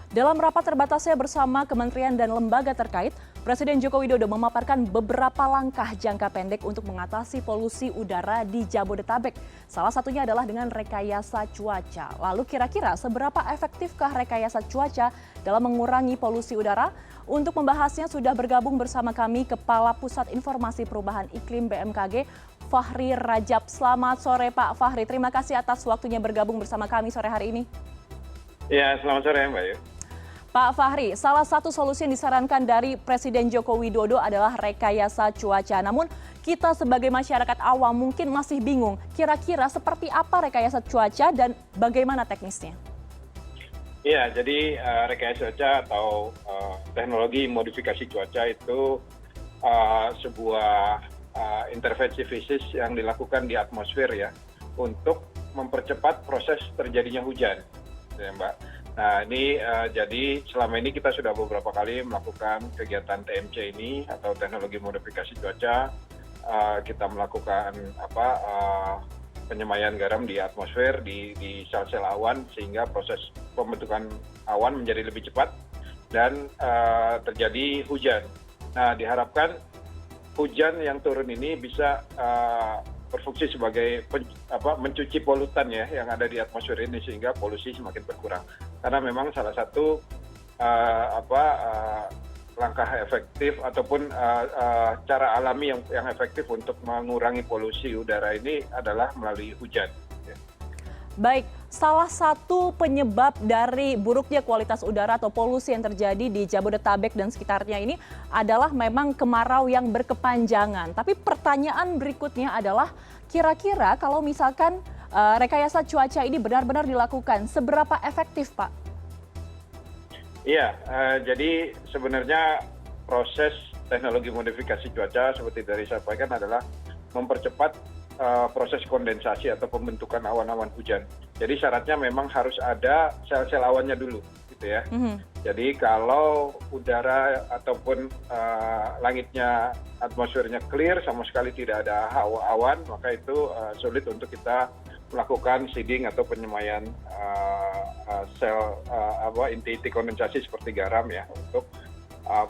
Dalam rapat terbatasnya bersama kementerian dan lembaga terkait, Presiden Joko Widodo memaparkan beberapa langkah jangka pendek untuk mengatasi polusi udara di Jabodetabek. Salah satunya adalah dengan rekayasa cuaca. Lalu kira-kira seberapa efektifkah rekayasa cuaca dalam mengurangi polusi udara? Untuk membahasnya sudah bergabung bersama kami Kepala Pusat Informasi Perubahan Iklim BMKG, Fahri Rajab. Selamat sore Pak Fahri, terima kasih atas waktunya bergabung bersama kami sore hari ini. Ya, selamat sore Mbak Yu. Pak Fahri, salah satu solusi yang disarankan dari Presiden Joko Widodo adalah rekayasa cuaca. Namun kita sebagai masyarakat awam mungkin masih bingung, kira-kira seperti apa rekayasa cuaca dan bagaimana teknisnya? Ya, jadi rekayasa cuaca atau teknologi modifikasi cuaca itu sebuah intervensi fisik yang dilakukan di atmosfer ya untuk mempercepat proses terjadinya hujan, ya Mbak. Nah ini jadi selama ini kita sudah beberapa kali melakukan kegiatan TMC ini atau teknologi modifikasi cuaca. Kita melakukan penyemaian garam di atmosfer di sel-sel awan sehingga proses pembentukan awan menjadi lebih cepat dan terjadi hujan. Nah diharapkan hujan yang turun ini bisa berfungsi sebagai mencuci polutan ya yang ada di atmosfer ini sehingga polusi semakin berkurang. Karena memang salah satu langkah efektif ataupun cara alami yang efektif untuk mengurangi polusi udara ini adalah melalui hujan. Baik, salah satu penyebab dari buruknya kualitas udara atau polusi yang terjadi di Jabodetabek dan sekitarnya ini adalah memang kemarau yang berkepanjangan. Tapi pertanyaan berikutnya adalah kira-kira kalau misalkan rekayasa cuaca ini benar-benar dilakukan, seberapa efektif Pak? Iya, jadi sebenarnya proses teknologi modifikasi cuaca seperti dari saya sampaikan adalah mempercepat proses kondensasi atau pembentukan awan-awan hujan. Jadi syaratnya memang harus ada sel-sel awannya dulu, gitu ya. Jadi kalau udara ataupun langitnya atmosfernya clear, sama sekali tidak ada awan, maka itu sulit untuk kita melakukan seeding atau penyemaian sel inti-inti kondensasi seperti garam ya untuk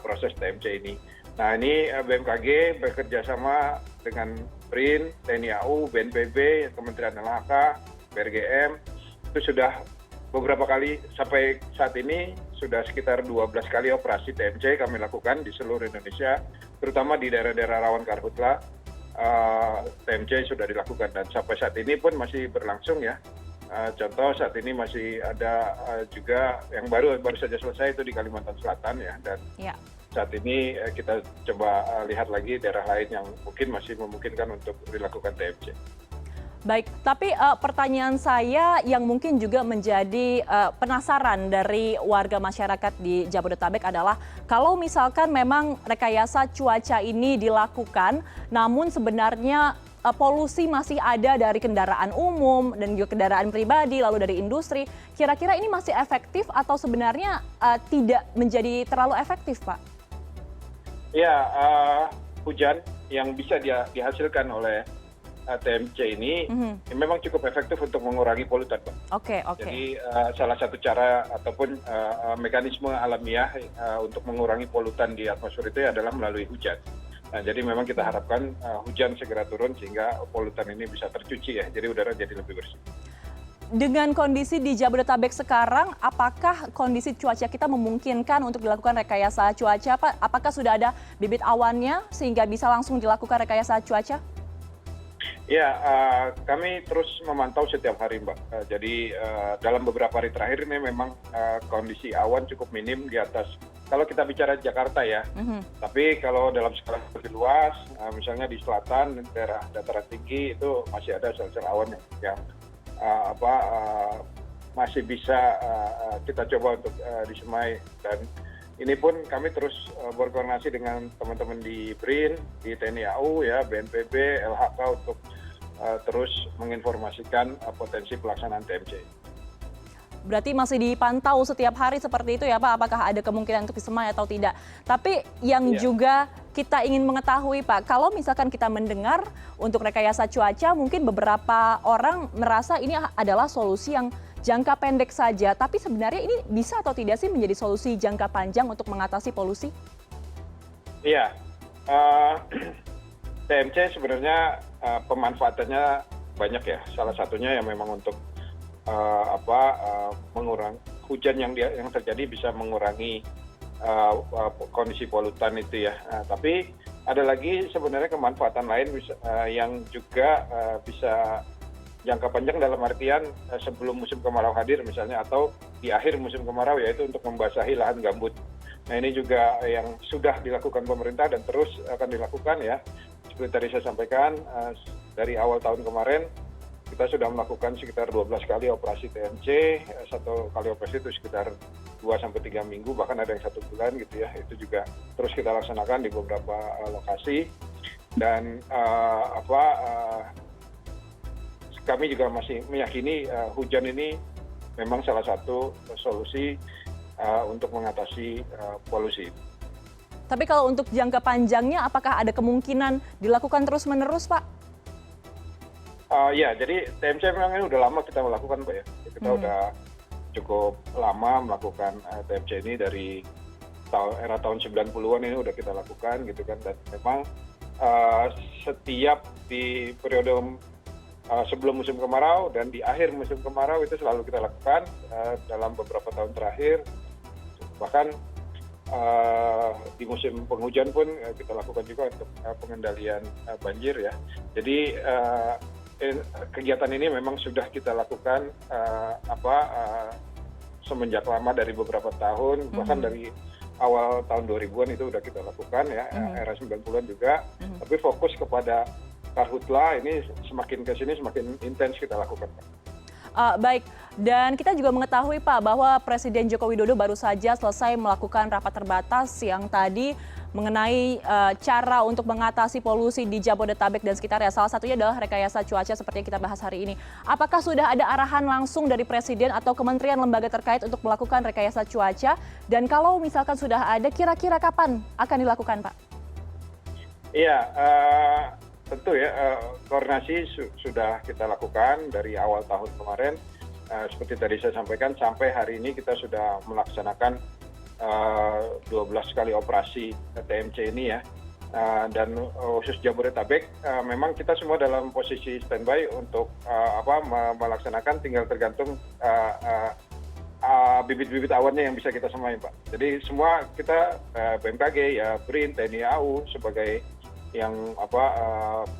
proses TMC ini. Nah ini BMKG bekerja sama dengan BRIN, TNI AU, BNPB, Kementerian LHK, BRGM, itu sudah beberapa kali sampai saat ini sudah sekitar 12 kali operasi TMC kami lakukan di seluruh Indonesia, terutama di daerah-daerah rawan karhutla. TMC sudah dilakukan dan sampai saat ini pun masih berlangsung ya. Contoh saat ini masih ada juga yang baru saja selesai itu di Kalimantan Selatan ya dan saat ini kita coba lihat lagi daerah lain yang mungkin masih memungkinkan untuk dilakukan TMC. Baik, tapi pertanyaan saya yang mungkin juga menjadi penasaran dari warga masyarakat di Jabodetabek adalah kalau misalkan memang rekayasa cuaca ini dilakukan, namun sebenarnya polusi masih ada dari kendaraan umum dan juga kendaraan pribadi, lalu dari industri, kira-kira ini masih efektif atau sebenarnya tidak menjadi terlalu efektif, Pak? Ya, hujan yang bisa dihasilkan oleh TMC ini memang cukup efektif untuk mengurangi polutan, Pak. Oke. Jadi salah satu cara ataupun mekanisme alamiah untuk mengurangi polutan di atmosfer itu adalah melalui hujan. Nah, jadi memang kita harapkan hujan segera turun sehingga polutan ini bisa tercuci ya, jadi udara jadi lebih bersih. Dengan kondisi di Jabodetabek sekarang, apakah kondisi cuaca kita memungkinkan untuk dilakukan rekayasa cuaca, Pak? Apakah sudah ada bibit awannya sehingga bisa langsung dilakukan rekayasa cuaca? Ya, kami terus memantau setiap hari, Mbak. Jadi dalam beberapa hari terakhir ini memang kondisi awan cukup minim di atas. Kalau kita bicara Jakarta ya, tapi kalau dalam skala lebih luas, misalnya di selatan, daerah dataran tinggi itu masih ada sel-sel awan yang masih bisa kita coba untuk disemai dan ini pun kami terus berkoordinasi dengan teman-teman di BRIN, di TNI AU ya, BNPB, LHK untuk terus menginformasikan potensi pelaksanaan TMC. Berarti masih dipantau setiap hari seperti itu ya Pak, apakah ada kemungkinan untuk disemai atau tidak. Tapi yang juga kita ingin mengetahui Pak, kalau misalkan kita mendengar untuk rekayasa cuaca, mungkin beberapa orang merasa ini adalah solusi yang jangka pendek saja, tapi sebenarnya ini bisa atau tidak sih menjadi solusi jangka panjang untuk mengatasi polusi? Iya, TMC sebenarnya pemanfaatannya banyak ya. Salah satunya yang memang untuk mengurangi hujan yang terjadi bisa mengurangi kondisi polutan itu ya. Tapi ada lagi sebenarnya kemanfaatan lain yang juga bisa jangka panjang dalam artian sebelum musim kemarau hadir misalnya atau di akhir musim kemarau, yaitu untuk membasahi lahan gambut. Nah ini juga yang sudah dilakukan pemerintah dan terus akan dilakukan ya. Seperti tadi saya sampaikan, dari awal tahun kemarin kita sudah melakukan sekitar 12 kali operasi TMC, satu kali operasi itu sekitar 2-3 minggu, bahkan ada yang 1 bulan gitu ya. Itu juga terus kita laksanakan di beberapa lokasi. Dan kami juga masih meyakini hujan ini memang salah satu solusi untuk mengatasi polusi. Tapi kalau untuk jangka panjangnya, apakah ada kemungkinan dilakukan terus-menerus, Pak? Ya, jadi TMC memang ini udah lama kita melakukan, Pak ya. Kita udah cukup lama melakukan TMC ini dari era tahun 90-an ini udah kita lakukan gitu kan. Dan memang setiap di periode sebelum musim kemarau dan di akhir musim kemarau itu selalu kita lakukan dalam beberapa tahun terakhir. Bahkan di musim penghujan pun kita lakukan juga untuk pengendalian banjir ya. Jadi kegiatan ini memang sudah kita lakukan semenjak lama dari beberapa tahun, bahkan dari awal tahun 2000-an itu udah kita lakukan ya, era 90-an juga. Tapi fokus kepada karhutla ini semakin ke sini semakin intens kita lakukan, Pak. Baik, dan kita juga mengetahui Pak bahwa Presiden Joko Widodo baru saja selesai melakukan rapat terbatas yang tadi mengenai cara untuk mengatasi polusi di Jabodetabek dan sekitarnya. Salah satunya adalah rekayasa cuaca seperti yang kita bahas hari ini. Apakah sudah ada arahan langsung dari Presiden atau kementerian lembaga terkait untuk melakukan rekayasa cuaca? Dan kalau misalkan sudah ada, kira-kira kapan akan dilakukan, Pak? Iya, tentu ya, koordinasi sudah kita lakukan dari awal tahun kemarin. Seperti tadi saya sampaikan, sampai hari ini kita sudah melaksanakan 12 kali operasi TMC ini ya. Dan khusus Jabodetabek, memang kita semua dalam posisi standby untuk melaksanakan, tinggal tergantung bibit-bibit awannya yang bisa kita semai, Pak. Jadi semua kita, BMKG, ya, BRIN, TNI AU sebagai yang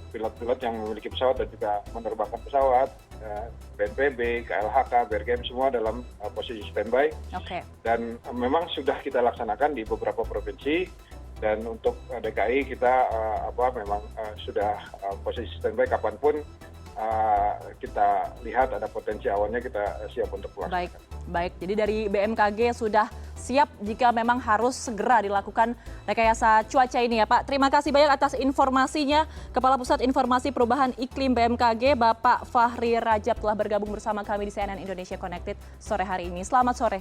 pilot-pilot yang memiliki pesawat dan juga menerbangkan pesawat, BNPB, KLHK, BRGM semua dalam posisi standby. Oke. Dan memang sudah kita laksanakan di beberapa provinsi, dan untuk DKI kita memang sudah posisi standby kapanpun kita lihat ada potensi awannya, kita siap untuk melaksanakan. Baik. Jadi dari BMKG sudah siap jika memang harus segera dilakukan rekayasa cuaca ini ya Pak. Terima kasih banyak atas informasinya. Kepala Pusat Informasi Perubahan Iklim BMKG, Bapak Fahri Rajab telah bergabung bersama kami di CNN Indonesia Connected sore hari ini. Selamat sore.